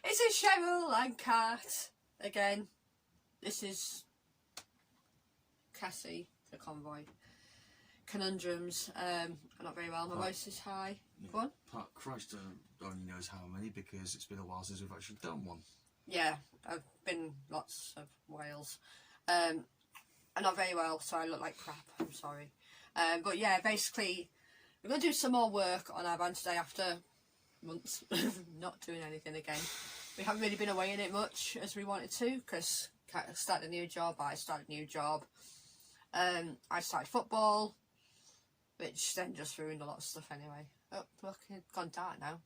This is Cheryl and Kat again. This is Cassie, the convoy. Conundrums. I'm not very well. My voice is high. Yeah. Go on. Christ only knows how many, because it's been a while since we've actually done one. Yeah, I've been lots of Wales. I'm not very well, so I look like crap. I'm sorry. But yeah, basically, we're going to do some more work on our van today after months not doing anything again. We haven't really been away in it much as we wanted to, because Kat started a new job, I started a new job. I started football, which then just ruined a lot of stuff anyway. Oh, look, it's gone dark now.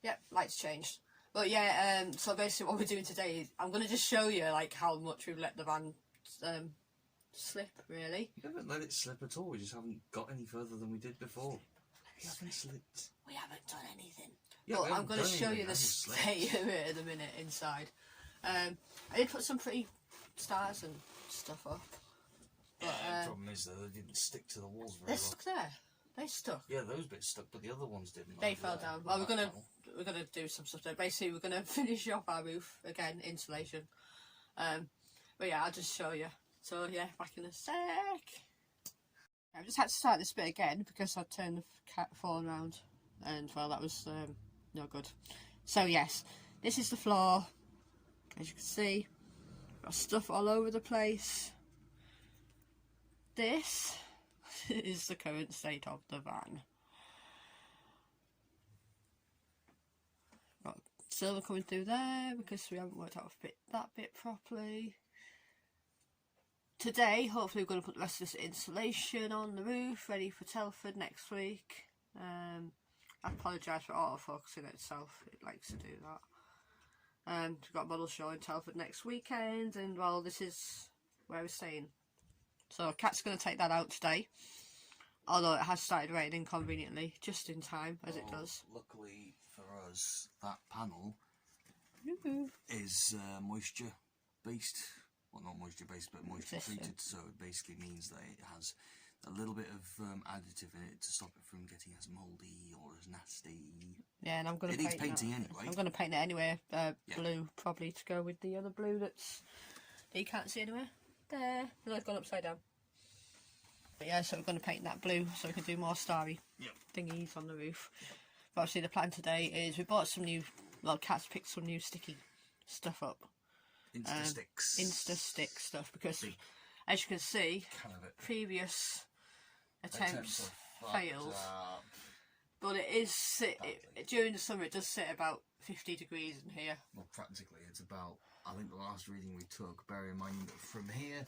Yep, lights changed. But yeah, so basically what we're doing today is I'm going to just show you like how much we've let the van slip, really. You haven't let it slip at all, we just haven't got any further than we did before. We haven't slipped. We haven't done anything. Yeah, but I'm going to show you the state of it in a minute inside. I did put some pretty stars and stuff up. But, the problem is though, they didn't stick to the walls very they're well. stuck there. They stuck. Yeah, those bits stuck, but the other ones didn't. They fell down. Well, we're gonna do some stuff there. Basically, we're gonna finish off our roof again, insulation. But yeah, I'll just show you. So yeah, back in a sec. I've just had to start this bit again because I turned the phone around, and well, that was no good. So yes, this is the floor. As you can see, got stuff all over the place. This is the current state of the van. Got silver coming through there because we haven't worked out that bit properly. Today, hopefully, we're going to put the rest of this insulation on the roof, ready for Telford next week. I apologise for autofocusing itself, it likes to do that. And we've got a model show in Telford next weekend, and well, this is where we're staying. So, Kat's going to take that out today, although it has started raining conveniently, just in time, as it does. Luckily for us, that panel is moisture based. Well, not moisture based, but moisture treated, so it basically means that it has a little bit of additive in it to stop it from getting as mouldy or as nasty. Yeah, and I'm going to paint it. It needs painting anyway. I'm going to paint it anyway, blue, probably, to go with the other blue that you can't see anywhere. There, no, it's gone upside down. But yeah, so we're going to paint that blue so we can do more starry thingies on the roof. But obviously the plan today is we bought some new, well, Kat's picked some new sticky stuff up. Insta-stick stuff, because as you can see, previous attempts failed. But it is, during the summer it does sit about 50 degrees in here. Well, practically it's about, I think the last reading we took, bear in mind that from here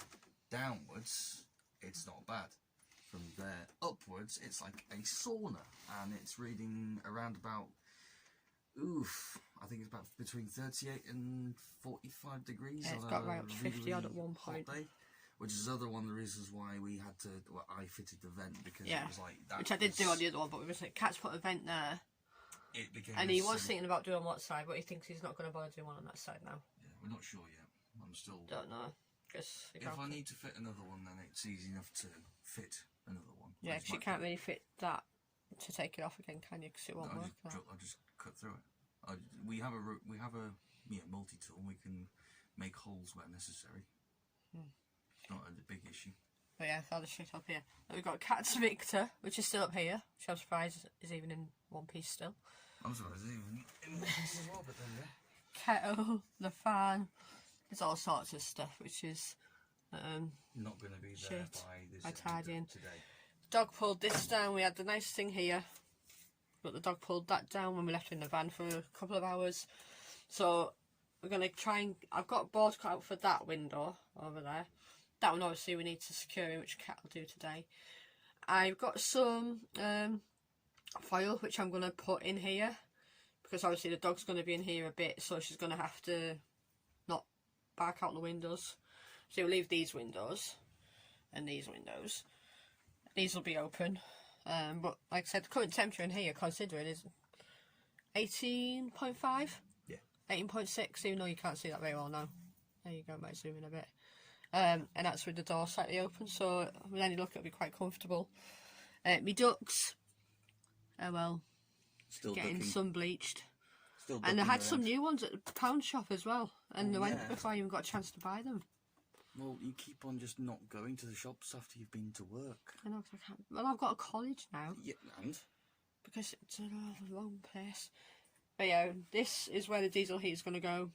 downwards it's not bad. From there upwards it's like a sauna, and it's reading around about, I think it's about between 38 and 45 degrees. Yeah, it's got right up to 50 odd at one point. Day, which is another one of the reasons why we had to, well, I fitted the vent, because it was like that. Which I did do on the other one, but we was like, Kat's put a vent there. It became and he was thinking about doing one side, but he thinks he's not going to bother doing one on that side now. Yeah, we're not sure yet. I'm still... Don't know. If I need to fit another one, then it's easy enough to fit another one. Yeah, because you can't really fit that to take it off again, can you? Because it won't work. I'll just cut through it. We have a multi-tool. We can make holes where necessary. Not a big issue. But yeah, all the shit up here. And we've got Cat's Victor, which is still up here, which I'm surprised is even in one piece still. I'm surprised it's even in one piece as well, but then Kettle, the fan, there's all sorts of stuff, which is not going to be there by this tidying today. Dog pulled this down. We had the nice thing here, but the dog pulled that down when we left in the van for a couple of hours. So we're going to try and... I've got a board cut out for that window over there. That one obviously we need to secure in, which Kat will do today. I've got some foil which I'm going to put in here, because obviously the dog's going to be in here a bit, so she's going to have to not bark out the windows. So we'll leave these windows and these windows. These will be open. But like I said, the current temperature in here, considering, is 18.5? Yeah. 18.6, even though you can't see that very well now. There you go, might zoom in a bit. And that's with the door slightly open, so with any luck it'll be quite comfortable. Me ducks, well, Still getting ducking. sun bleached. Still And I ducking had some around. new ones at the pound shop as well, and Oh, they went yeah. before I even got a chance to buy them. Well, you keep on just not going to the shops after you've been to work. I know, 'cause I can't. Well, I've got a college now Yeah, and? because it's in the wrong place. But yeah, this is where the diesel heat is going to go.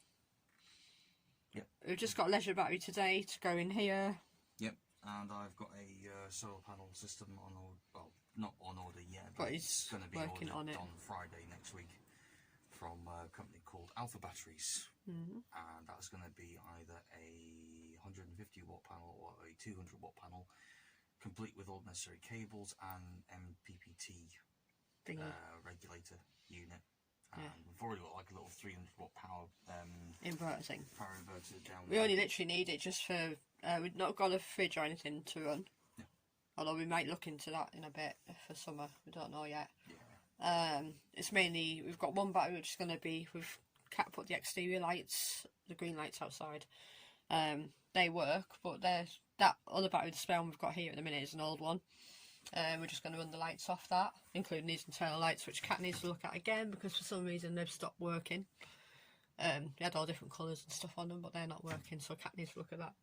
Yep. We've just got a leisure battery today to go in here. Yep. And I've got a solar panel system on order. Well, not on order yet, But but it's it's going to be working ordered on it. Friday next week from a company called Alpha Batteries. Mm-hmm. And that's going to be either a 150 watt panel or a 200 watt panel, complete with all necessary cables and MPPT Thingy. regulator unit. And Yeah. we've already got like a little 300 watt power Inverter thing. power inverter down We there. only literally need it just for. We've not got a fridge or anything to run. No. Although we might look into that in a bit for summer. We don't know yet. Yeah. It's mainly, we've got one battery which is going to be, we've put the exterior lights, the green lights outside. They work, but there's that other battery, the spare one we've got here at the minute, is an old one. We're just going to run the lights off that, including these internal lights, which Kat needs to look at again because for some reason they've stopped working. They had all different colours and stuff on them, but they're not working, so Kat needs to look at that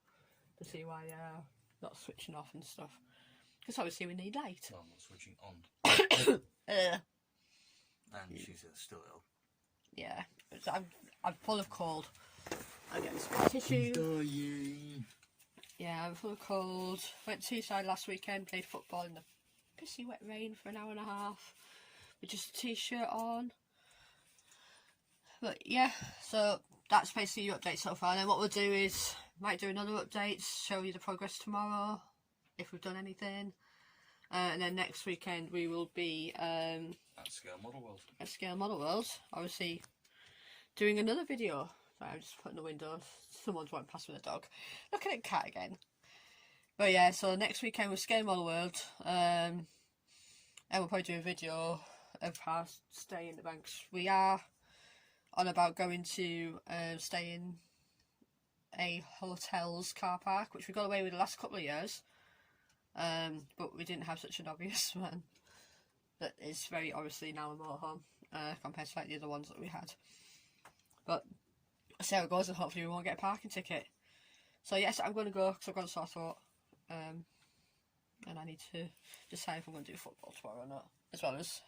to see why they're not switching off and stuff. Because obviously we need light. No, I'm not switching on. Uh, And she's still ill. yeah, I'm full of cold. I get some tissue. Dying. Yeah, I'm full of cold. Went to Teesside last weekend, played football in the pissy wet rain for an hour and a half with just a t-shirt on. But yeah, so that's basically your update so far. And then what we'll do is, might do another update, show you the progress tomorrow, if we've done anything. And then next weekend we will be At Scale Model World. at Scale Model World, obviously doing another video. Sorry, I'm just putting the window. Someone's walking past with a dog. Looking at Cat again. But yeah, so next weekend we're Scale Model World. And we'll probably do a video of our stay in the banks. We are on about going to stay in a hotel's car park, which we got away with the last couple of years. But we didn't have such an obvious one that is very obviously now a motorhome compared to like the other ones that we had. But I'll see how it goes, and hopefully we won't get a parking ticket. So yes, I'm going to go because I've got a sore throat, and I need to decide if I'm going to do football tomorrow or not, as well as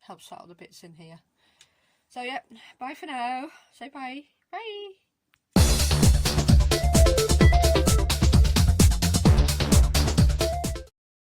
help sort out the bits in here. So yeah, bye for now. Say bye. Bye.